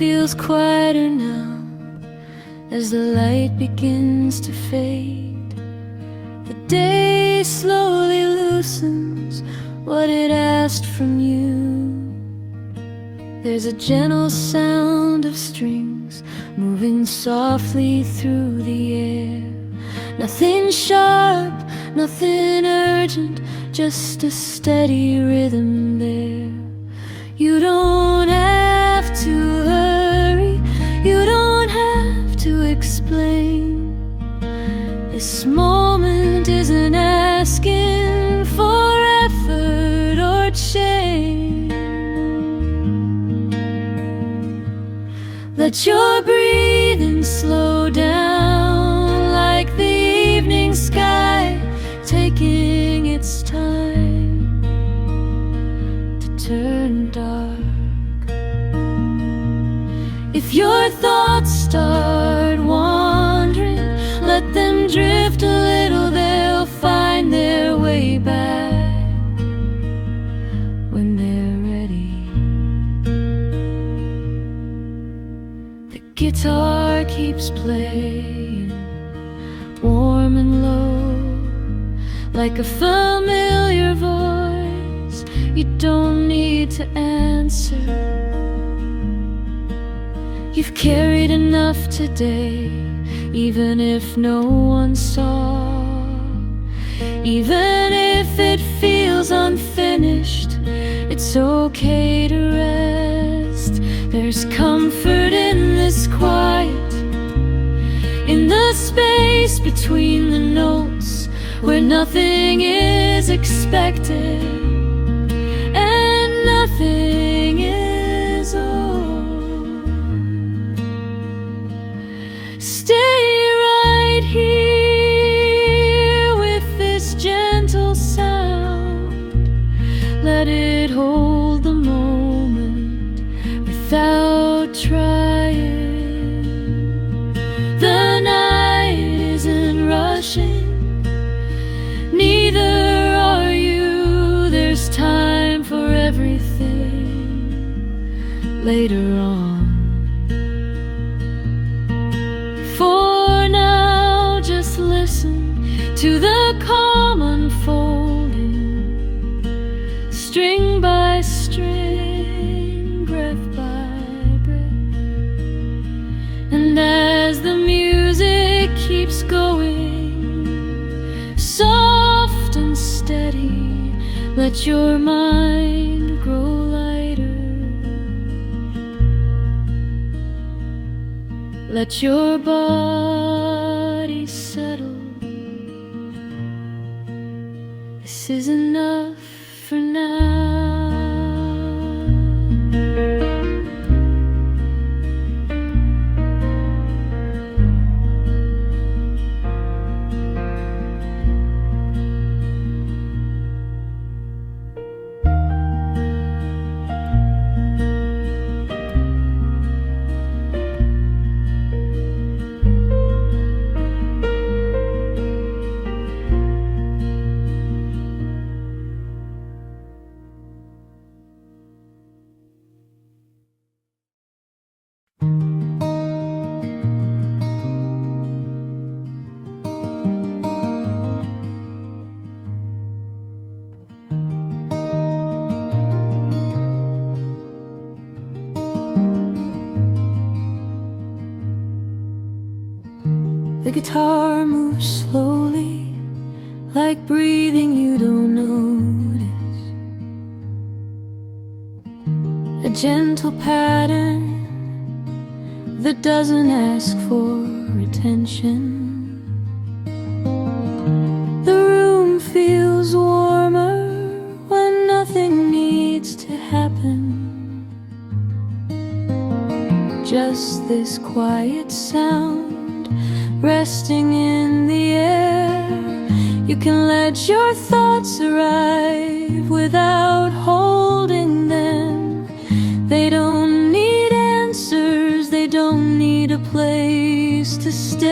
feels quieter now as the light begins to fade. The day slowly loosens what it asked from you. There's a gentle sound of strings moving softly through the air. Nothing sharp, nothing urgent, just a steady rhythm there. You don't have to hurry, you don't have to explain. This moment isn't asking for effort or change. Let your breathing slow down like the evening sky, taking its time to turn dark. If your thoughts start wandering, let them drift a little, they'll find their way back when they're ready. The guitar keeps playing, warm and low, like a familiar voice you don't need to answer. You've carried enough today, even if no one saw. Even if it feels unfinished, it's okay to rest. There's comfort in this quiet, in the space between the notes, where nothing is expected and nothing is owed. Stay right here with this gentle sound. Let it hold the moment without trying. The night isn't rushing, neither are you. There's time for everything later on. For now, just listen to the calm unfolding, string by string, breath by breath. And as the music keeps going, soft and steady, let your mind grow lighter. Let your body settle. This is enough for now. The guitar moves slowly, like breathing you don't notice. A gentle pattern that doesn't ask for attention. The room feels warmer when nothing needs to happen. Just this quiet sound resting in the air. You can let your thoughts arrive without holding them. They don't need answers, they don't need a place to stay.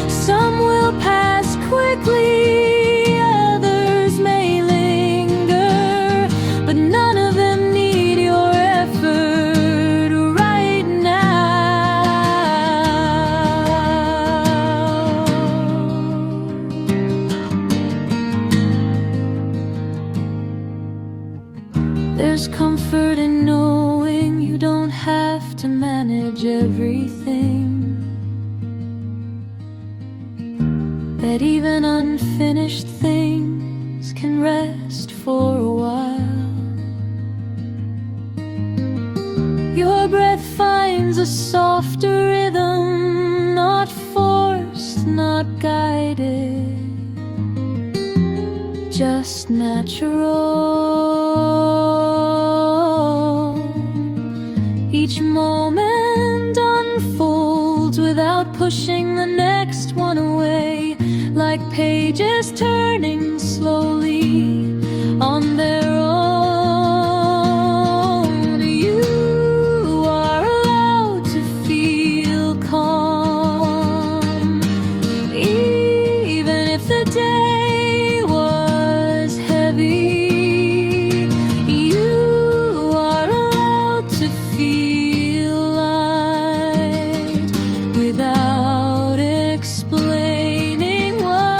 Some will pass quickly, others may linger, but none of them need your effort. acknowledge everything, that even unfinished things can rest for a while. Your breath finds a softer rhythm, not forced, not guided, just natural. Each moment unfolds without pushing the next one away, like pages turning slowly on their own. You are allowed to feel calm, even if the day was heavy. You are allowed to feel light without explaining why.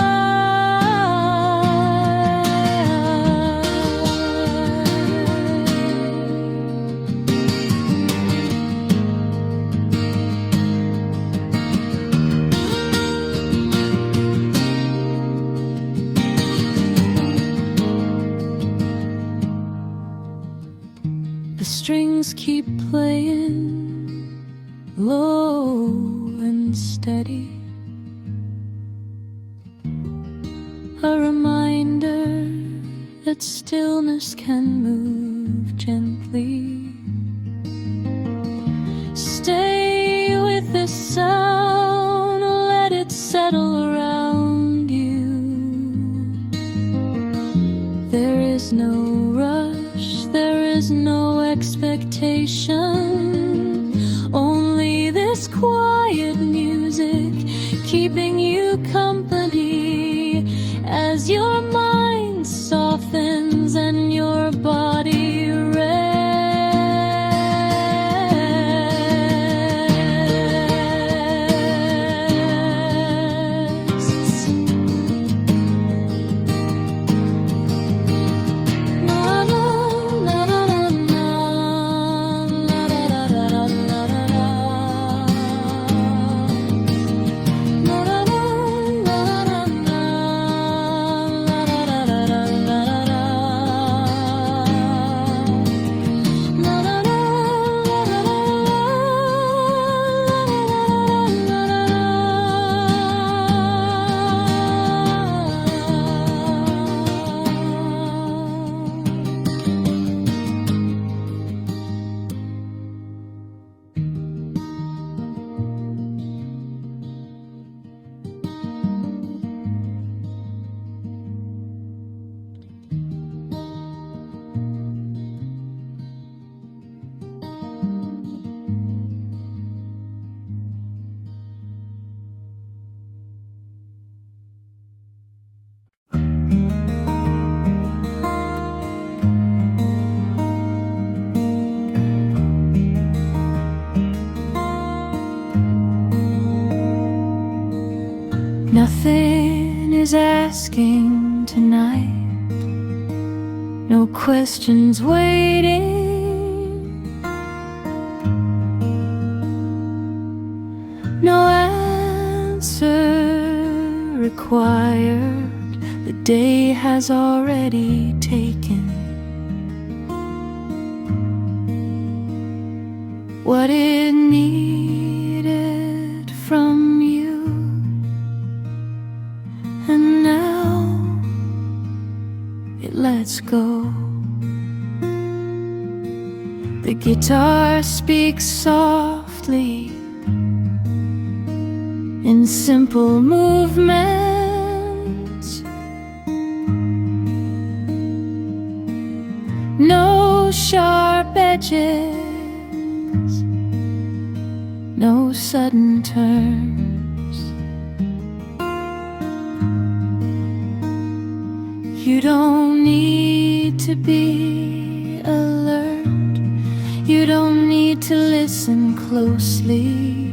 The strings keep playing low and steady, a reminder that stillness can move gently. Stay with this sound, let it settle around you. There is no rush, there is no expectation, only this quiet music keeping you company as your mind softens and your body rests. Nothing is asking tonight, no questions waiting, no answer required. The day has already taken what it needed from you. And now it lets go. The guitar speaks softly in simple movements, no sharp edges, no sudden turns. You don't need to be alert, you don't need to listen closely.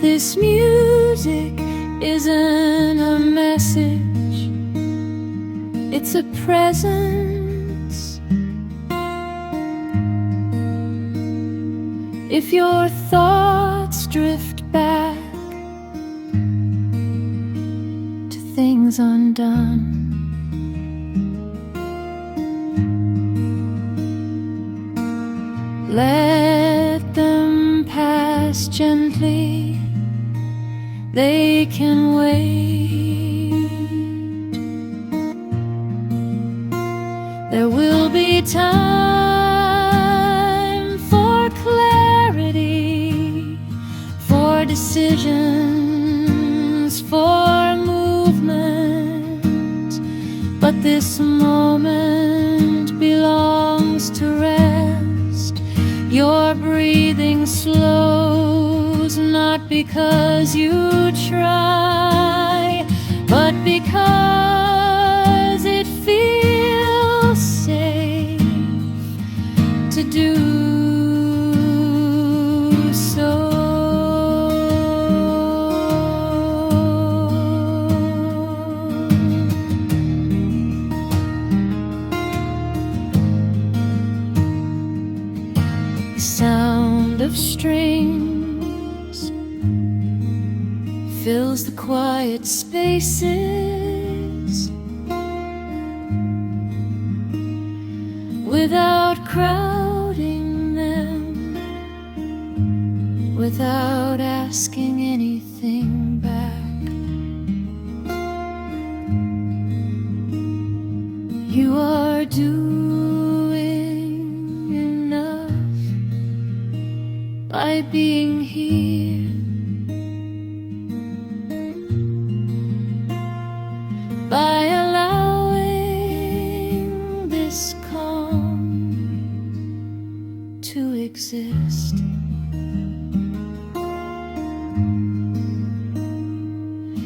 This music isn't a message, it's a presence. If your thoughts drift back to things undone, let them pass gently, they can wait. There will be time for clarity, for decisions, for movement, but this moment belongs to rest. Your breathing slows, not because you try, but because it feels safe to do so. The sound of strings fills the quiet spaces without crowding them, without asking anything back. You are doing enough by being here, by allowing this calm to exist.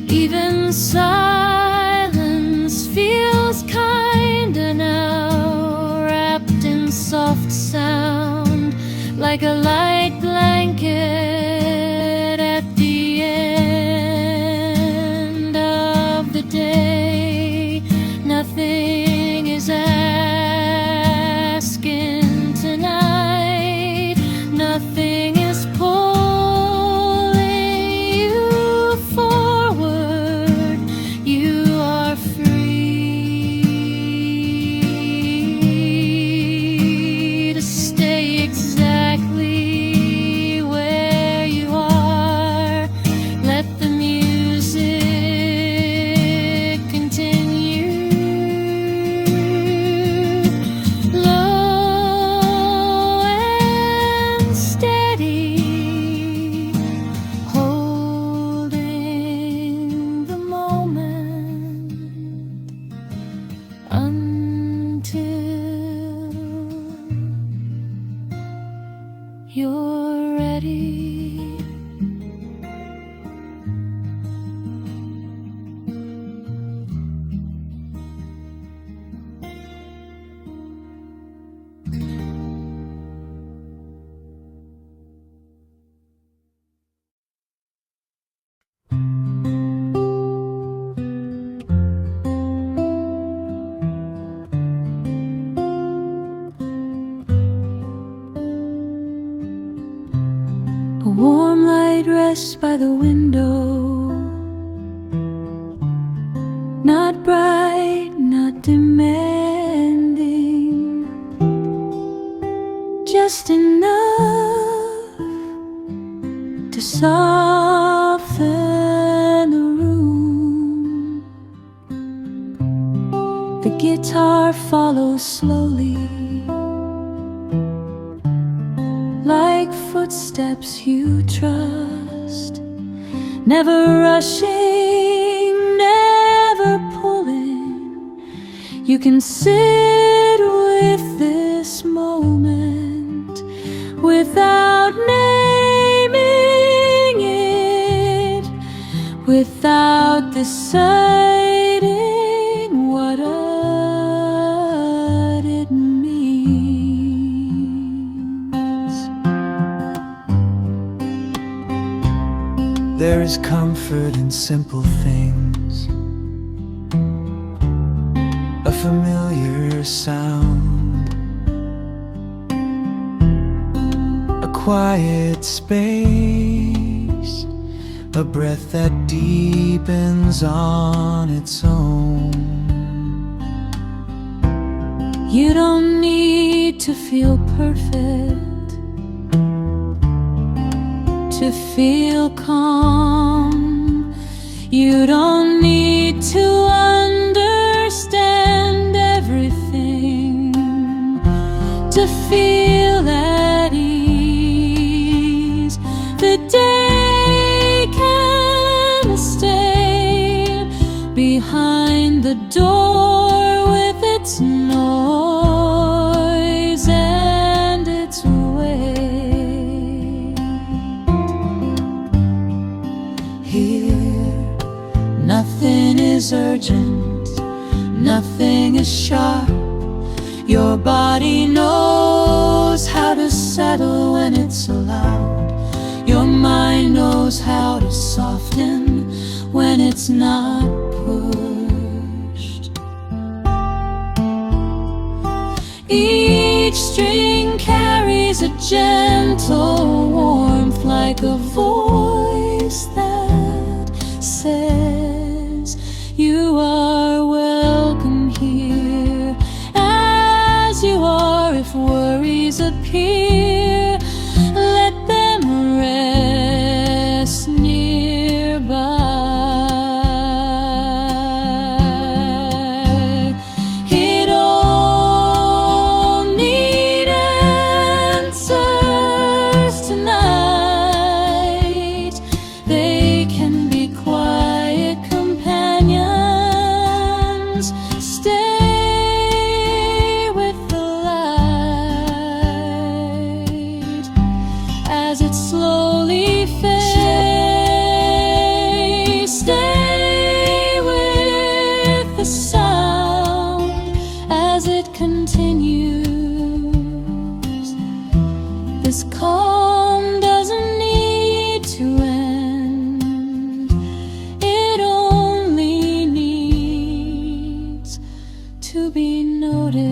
Even silence feels kinder now, wrapped in soft sound, like a light blanket at the end of the day. Nothing is asking tonight, nothing is pulling you forward. You are free to stay exactly where you are. Let the music continue. Low and steady, holding the moment until you're ready. A warm light rests by the window, not bright, not demanding, just enough to soften the room. The guitar follows slowly, like footsteps you trust, never rushing, never pulling. You can sit with this moment without naming it, without deciding what it means. There is comfort in simple things, a familiar sound, a quiet space, a breath that deepens on its own. You don't need to feel perfect to feel calm. You don't need to understand everything to feel at ease. The day can stay behind the door with its noise and its way. Here, nothing is urgent, nothing is sharp. Your body knows how to settle when it's allowed. Your mind knows how to soften when it's not pushed. Each string carries a gentle warmth, like a voice that says you are welcome here as you are. If worries appear, let them rest nearby. It don't need answers tonight. They can be quiet companions. Stay with the light as it slowly fades. Stay with the sound as it continues. This calm doesn't need to end. It only needs to be noticed.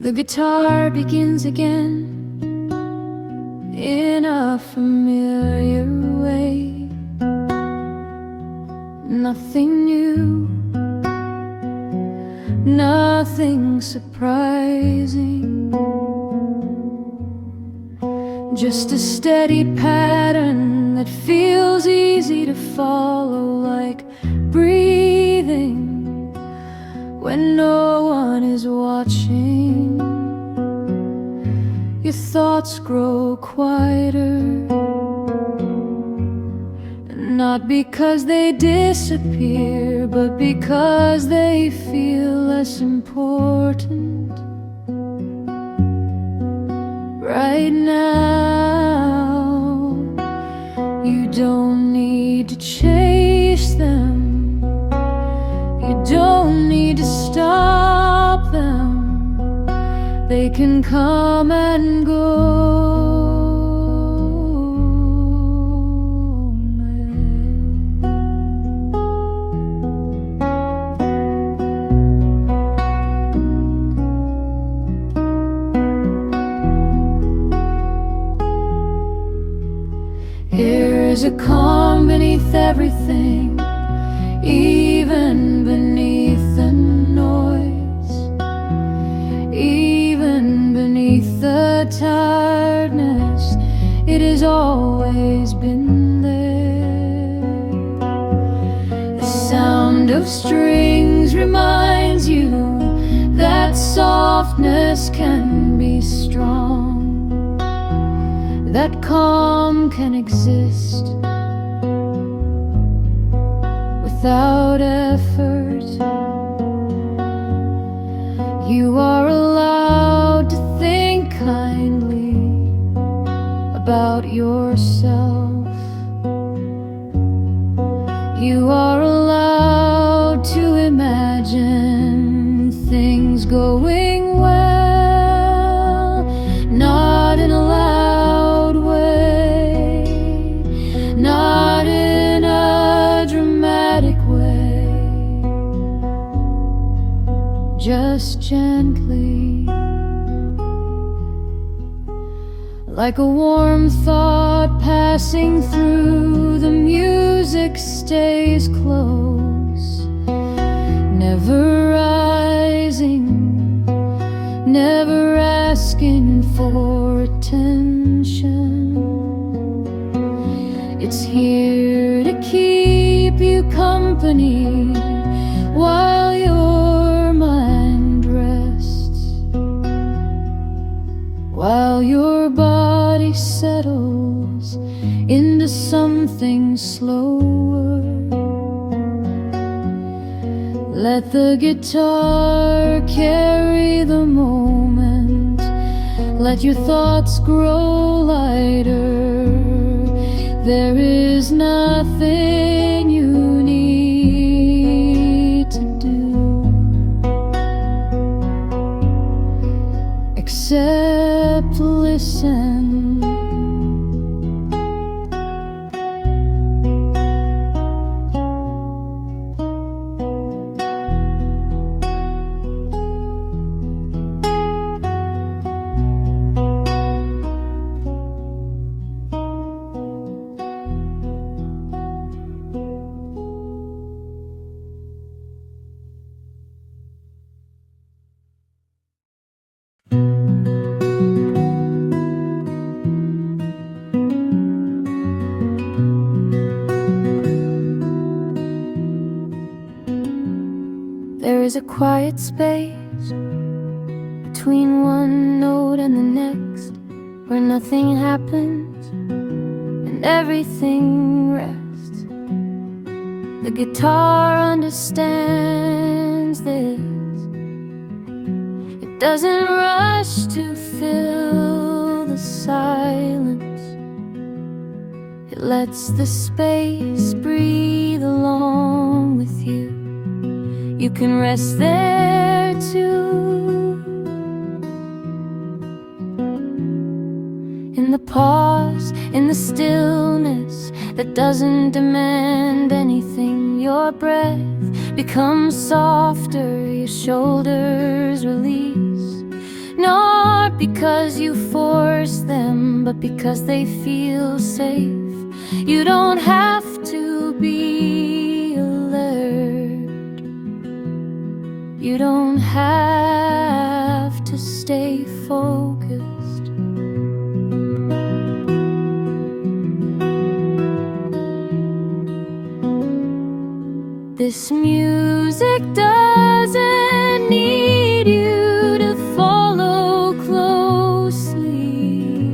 The guitar begins again in a familiar way. Nothing new, nothing surprising, just a steady pattern that feels easy to follow, like breathing when no one is watching. Your thoughts grow quieter, not because they disappear, but because they feel less important right now. You don't need to chase them, you don't need to stop them. They can come and go. Here's a calm beneath everything, even beneath the noise, even beneath the tiredness. It has always been there. The sound of strings reminds you that softness can be strong, that calm can exist without effort. You are yourself. You are allowed to imagine things going well, not in a loud way, not in a dramatic way, just gently, like a warm thought passing through. The music stays close, never rising, never asking for attention. It's here to keep you company while your mind rests, while your body settles into something slower. Let the guitar carry the moment. Let your thoughts grow lighter. There is nothing you need to do except listen. There is a quiet space between one note and the next, where nothing happens and everything rests. The guitar understands this. It doesn't rush to fill the silence. It lets the space breathe along with you. You can rest there too, in the pause, in the stillness that doesn't demand anything. Your breath becomes softer, your shoulders release, not because you force them, but because they feel safe. You don't have to be alert. You don't have to stay focused. This music doesn't need you to follow closely.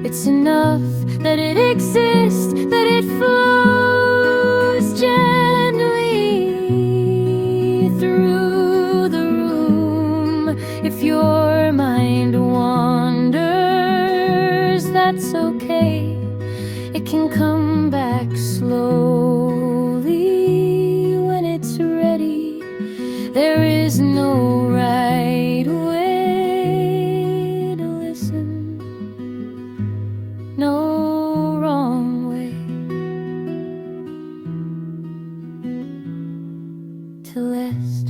It's enough that it exists, that it flows gently through the room. If your mind wanders, that's okay. It can come back slowly when it's ready. There is no right way to listen, no wrong way to rest.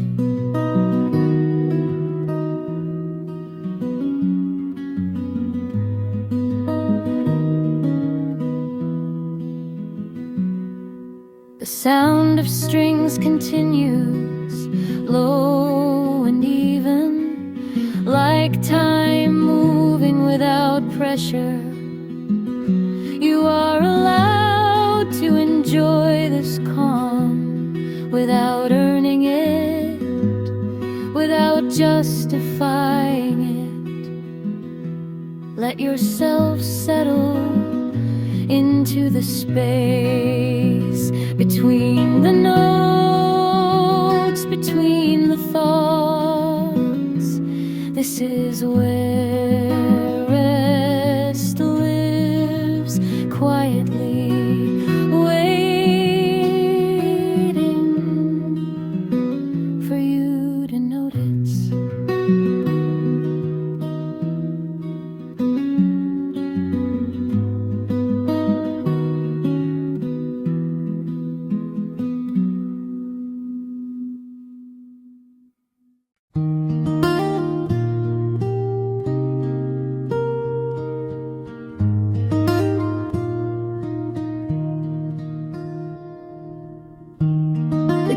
The sound of strings continues, low and even, like time moving without pressure. You are allowed to enjoy this calm without earning it, without justifying it. Let yourself settle into the space between the notes, between the thoughts. This is where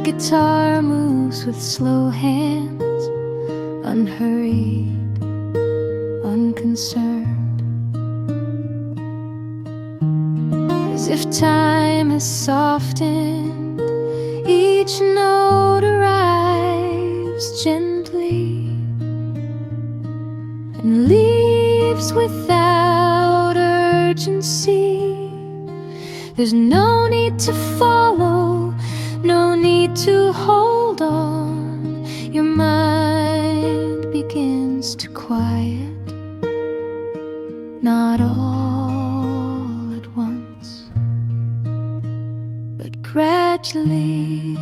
guitar moves with slow hands, unhurried, unconcerned, as if time has softened. Each note arrives gently and leaves without urgency. There's no need to follow, no need to hold on. Your mind begins to quiet, not all at once, but gradually,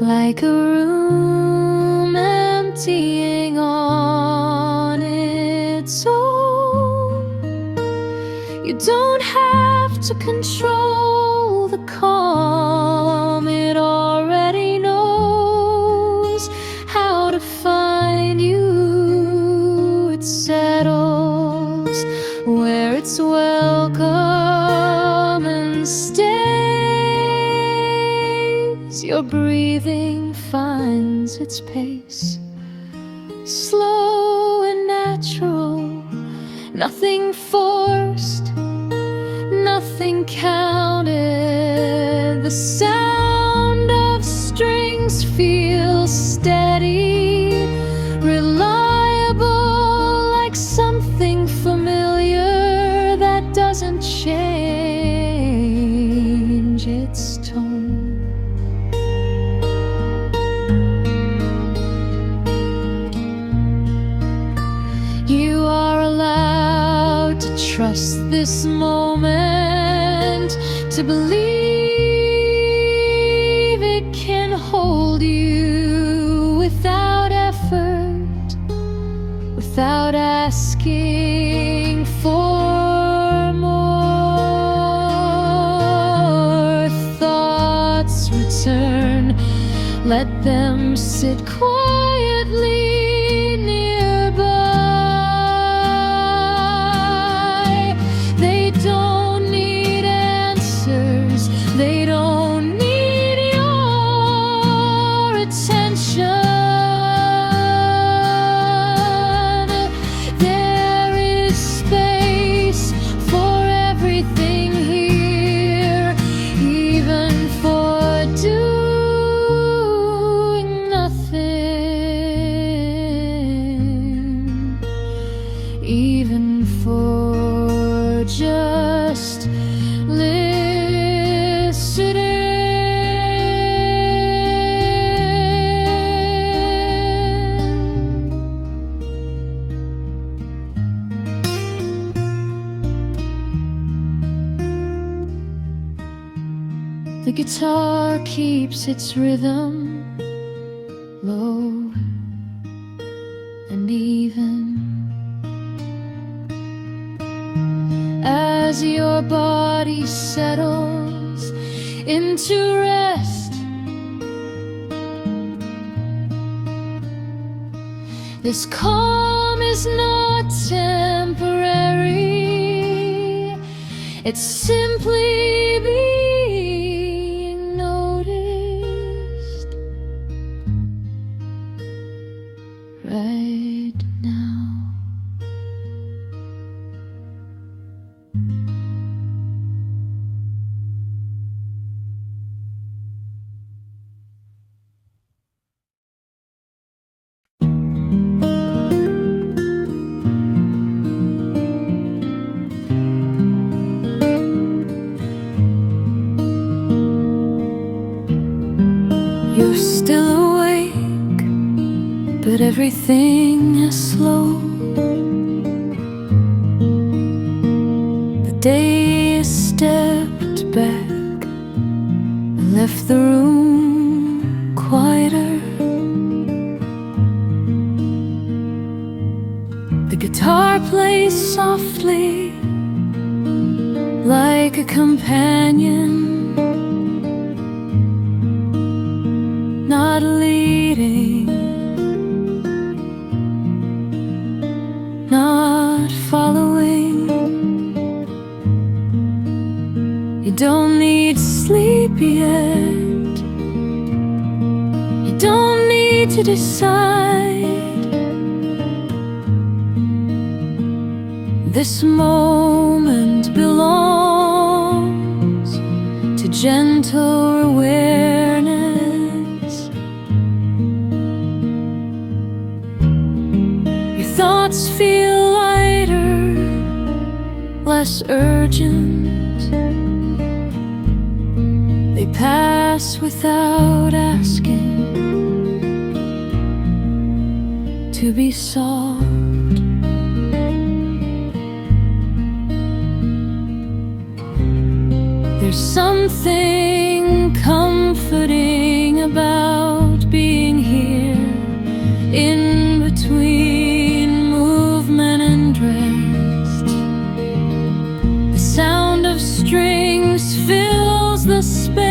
like a room emptying on its own. You don't have to control the calm, it already knows how to find you. It settles where it's welcome and stays. Your breathing finds its pace, slow and natural, nothing forced, nothing counted. The sound of strings feels steady, reliable, like something familiar that doesn't change its tone. You are allowed to trust this moment, to believe it can hold you without effort, without asking for more. Thoughts return, let them sit quietly nearby. They don't need answers, they don't need your attention. There is space for everything here, even for doing nothing, even for just listening. The guitar keeps its rhythm low and even. As your body settles into rest, this calm is not temporary, it's simply being noticed right now. You're still awake, but everything has slowed. The day has stepped back and left the room quieter. The guitar plays softly, like a companion, not leading, not following. You don't need sleep yet, to decide. This moment belongs to gentle awareness. Your thoughts feel lighter, less urgent. They pass without asking to be solved. There's something comforting about being here, in between movement and rest. The sound of strings fills the space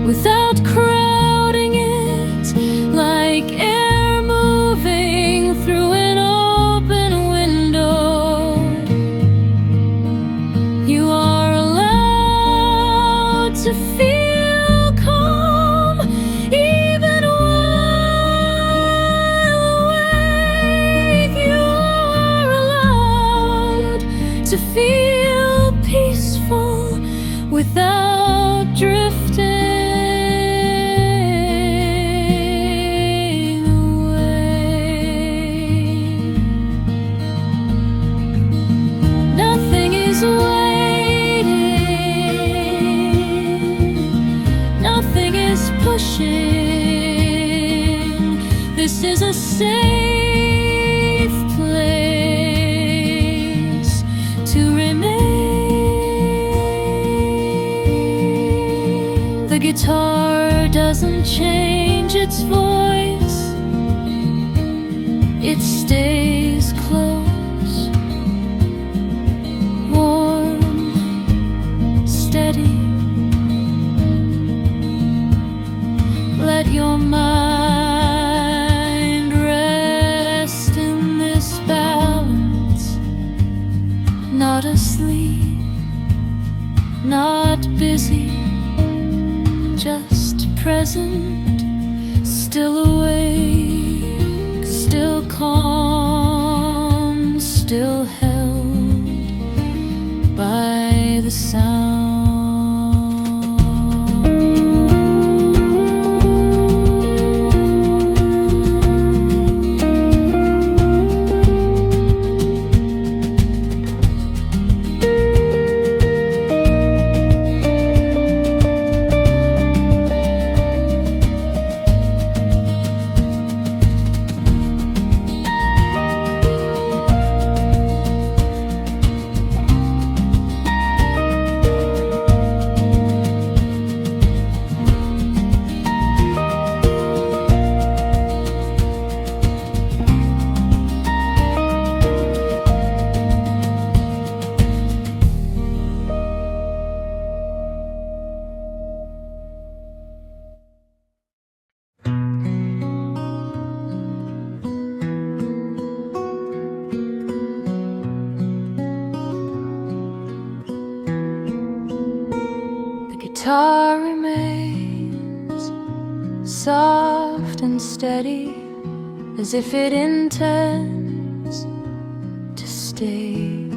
without crowding it, like air moving through an open window. You are allowed to feel calm, even while awake. You are allowed to feel peaceful without drifting away. Nothing is nothing is pushing. This is a safe place to remain. The guitar doesn't change its voice, it stays close, warm, steady. Let your mind rest in this balance, not asleep, not busy, just present, still awake, still calm, still held by the sound. Guitar remains soft and steady, as if it intends to stay.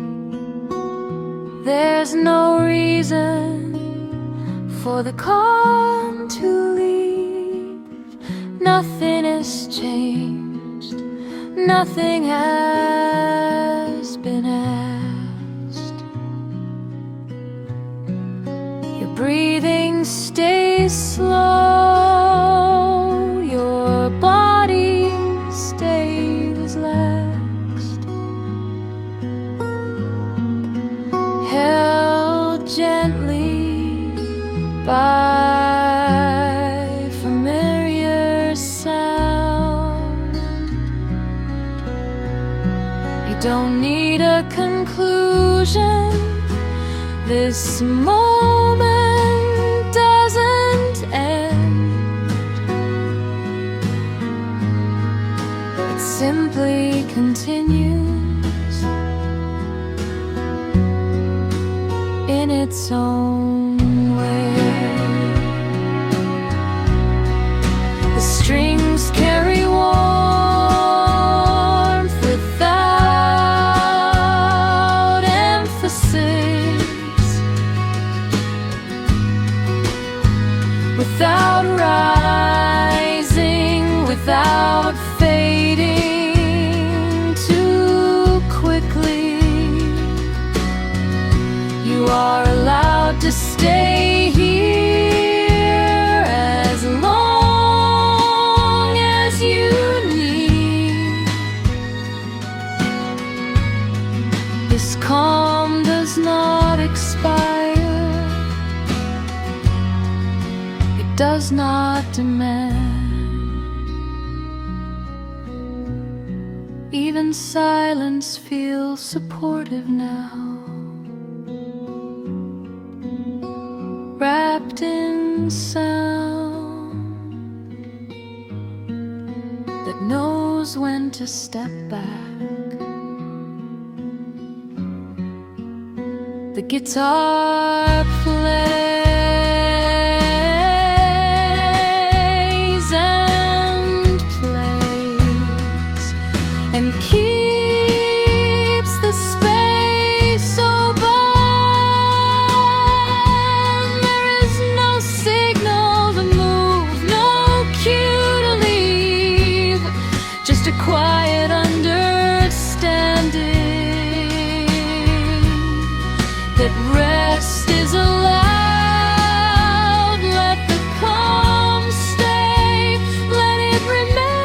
There's no reason for the calm to leave. Nothing has changed, nothing has been asked. Your breathing stays slow, your body stays relaxed, held gently by familiar sound. You don't need a conclusion. This moment doesn't end. It simply continues in its own way. without rising, without fading too quickly. You are allowed to stay here as long as you need. This calm does not expire. It does not demand. Even silence feels supportive now, wrapped in sound that knows when to step back. The guitar plays and plays and keeps the space open. There is no signal to move, no cue to leave, just a quiet understanding that rest is allowed. Let the calm stay, let it remain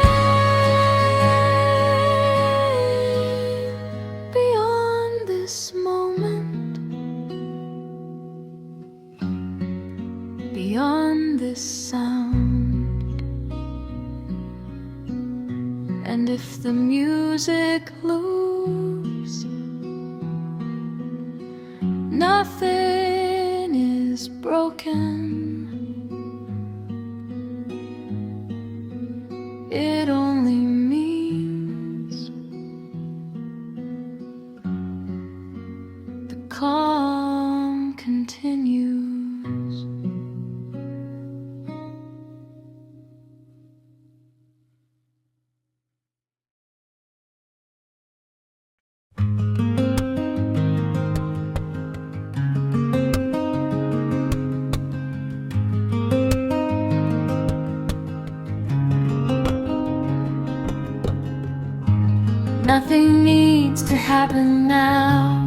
beyond this moment, beyond this sound. And if the music loops, nothing is broken. It only means the calm continues. Nothing needs to happen now.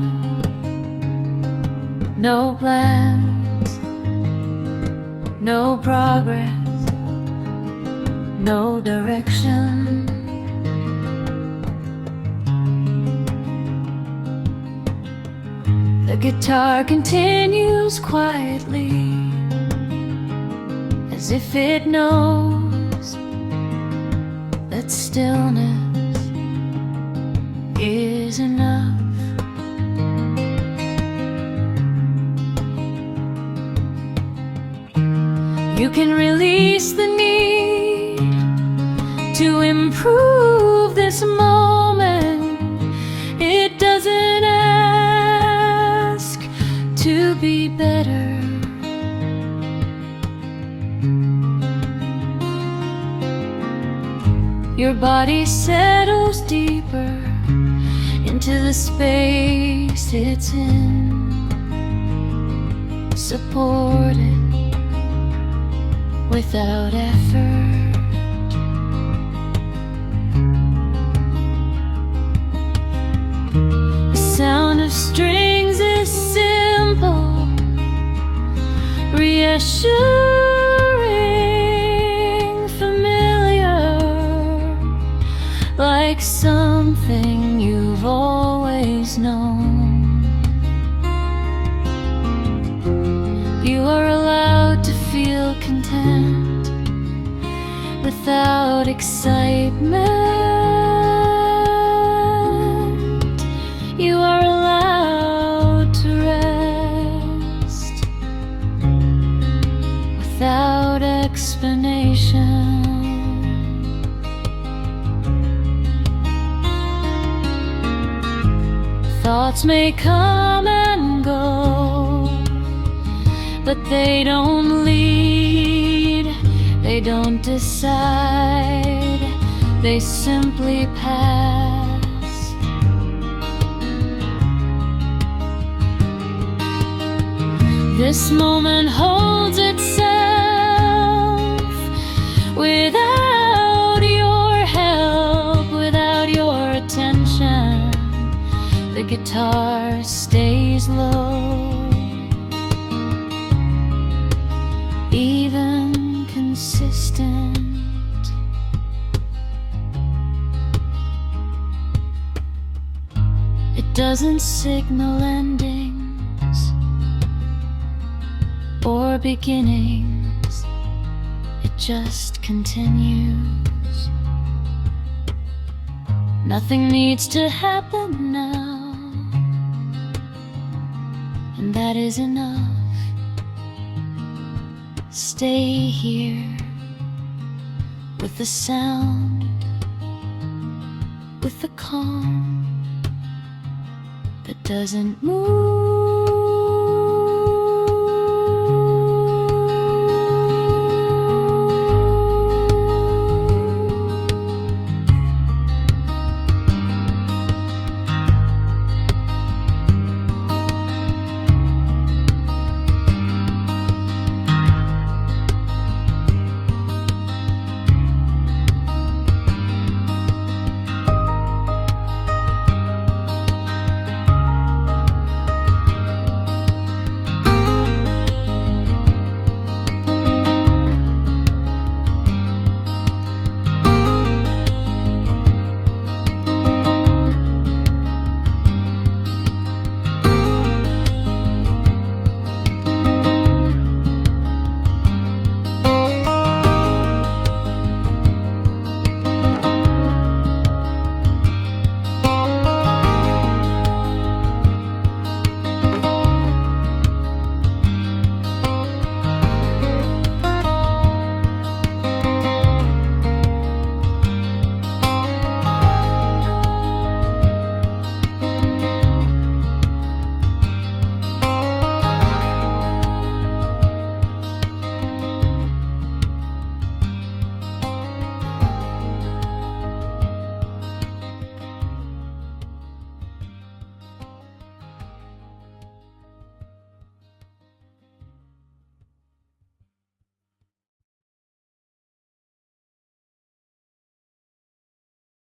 No plans, no progress, no direction. The guitar continues quietly, as if it knows that stillness is enough. You can release the need to improve this moment. It doesn't ask to be better. Your body settles deeper into the space it's in, supported without effort. The sound of strings is simple, reassuring, familiar, like something you've always known. You are allowed to feel content without excitement. You are allowed to rest without explanation. Thoughts may come and go, but they don't lead, they don't decide, they simply pass. This moment holds itself Without your help, without your attention, the guitar stays low, even consistent. It doesn't signal endings or beginnings, it just continues. Nothing needs to happen now, and that is enough. Stay here with the sound, with the calm that doesn't move.